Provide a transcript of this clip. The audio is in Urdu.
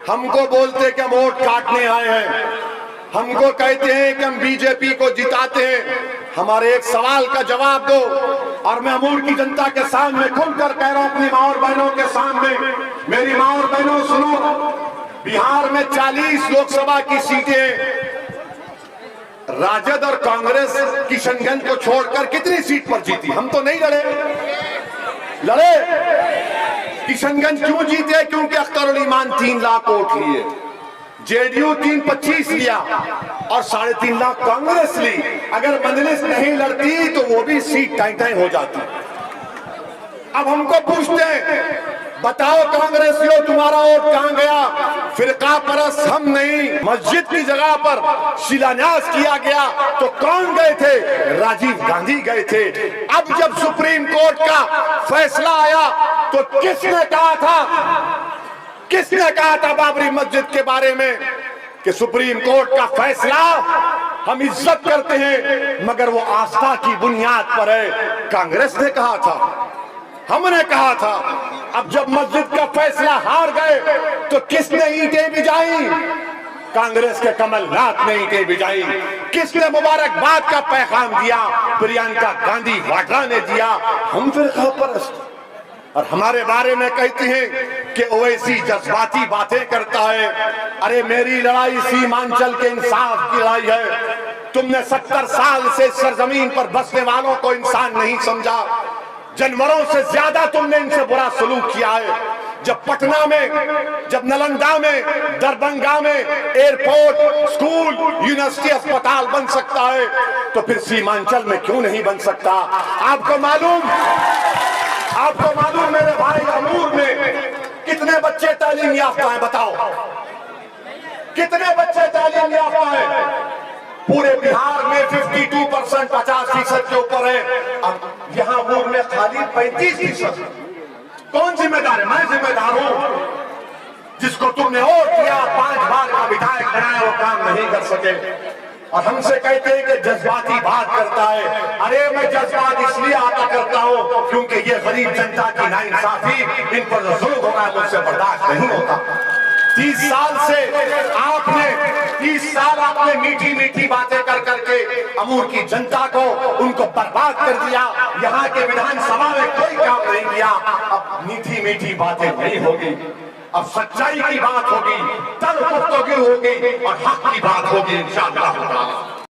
ہم کو بولتے کہ ہم ووٹ کاٹنے آئے ہیں، ہم کو کہتے ہیں کہ ہم بی جے پی کو جتاتے ہیں۔ ہمارے ایک سوال کا جواب دو، اور میں امور کی جنتا کے سامنے کھل کر کہہ رہا ہوں، اپنی ماں اور بہنوں کے سامنے، میری ماں اور بہنوں سنو، بہار میں 40 لوک سبھا کی سیٹیں راجد اور کانگریس کشن گنج کو چھوڑ کر کتنی سیٹ پر جیتی؟ ہم تو نہیں لڑے۔ کشن گنج کیوں جیتے؟ کیونکہ اختر الایمان 3 لاکھ ووٹ لیے، جے ڈی یو 325 لیا اور 3.5 لاکھ کانگریس لی۔ اگر مجلس نہیں لڑتی تو وہ بھی سیٹ ٹائیں ہو جاتی۔ اب ہم کو پوچھتے ہیں، بتاؤ کانگریسیوں تمہارا ووٹ کہاں گیا؟ فرقہ پرست ہم نہیں، مسجد کی جگہ پر شیلانیاس کیا گیا تو کون گئے تھے؟ راجیو گاندھی گئے تھے۔ اب جب سپریم کورٹ کا فیصلہ آیا تو کس نے کہا تھا بابری مسجد کے بارے میں کہ سپریم کورٹ کا فیصلہ ہم عزت کرتے ہیں مگر وہ آستھا کی بنیاد پر ہے؟ کانگریس نے کہا تھا، ہم نے کہا تھا۔ اب جب مسجد کا فیصلہ ہار گئے تو کس نے اینٹیں بجائیں؟ کانگریس کے کمل ناتھ نے اینٹیں بجائیں۔ کس نے مبارکباد کا پیغام دیا؟ پرینکا گاندھی واڈرا نے دیا۔ ہم فرقہ پرست اور ہمارے بارے میں کہتے ہیں کہ اویسی جذباتی باتیں کرتا ہے۔ ارے میری لڑائی سیمانچل کے انصاف کی لڑائی ہے۔ تم نے 70 سال سے سرزمین پر بسنے والوں کو انسان نہیں سمجھا، جانوروں سے زیادہ تم نے ان سے برا سلوک کیا ہے۔ جب پٹنہ میں، جب نلندہ میں، دربھنگا میں ایئرپورٹ، سکول، یونیورسٹی، اسپتال بن سکتا ہے تو پھر سیمانچل میں کیوں نہیں بن سکتا؟ آپ کو معلوم میرے بھائی امور میں کتنے بچے تعلیم یافتہ ہیں؟ بتاؤ کتنے بچے تعلیم یافتہ ہیں؟ پورے بہار میں 52%، 50% کے اوپر ہے۔ اب یہاں امور میں خالی 35%۔ کون ذمہ دار ہے؟ میں ذمہ دار ہوں۔ جس کو تم نے ووٹ کیا، 5 بار کا وِدھایک بنایا، وہ کام نہیں کر سکے اور ہم سے کہتے ہیں کہ جذباتی بات کرتا ہے۔ ارے میں جذبات اس لیے آتا کرتا ہوں کیونکہ یہ غریب جنتا کی ناانصافی، ان پر جو ظلم ہو رہا ہے مجھ سے برداشت نہیں ہوتا۔ 30 سال آپ نے میٹھی میٹھی باتیں کر کے امور کی جنتا کو، ان کو برباد کر دیا۔ یہاں کے وِدھان سبھا میں کوئی کام نہیں کیا۔ اب میٹھی میٹھی باتیں نہیں ہوگی، اب سچائی کی بات ہوگی، تل گفتگو ہوگی اور حق کی بات ہوگی انشاءاللہ تعالی۔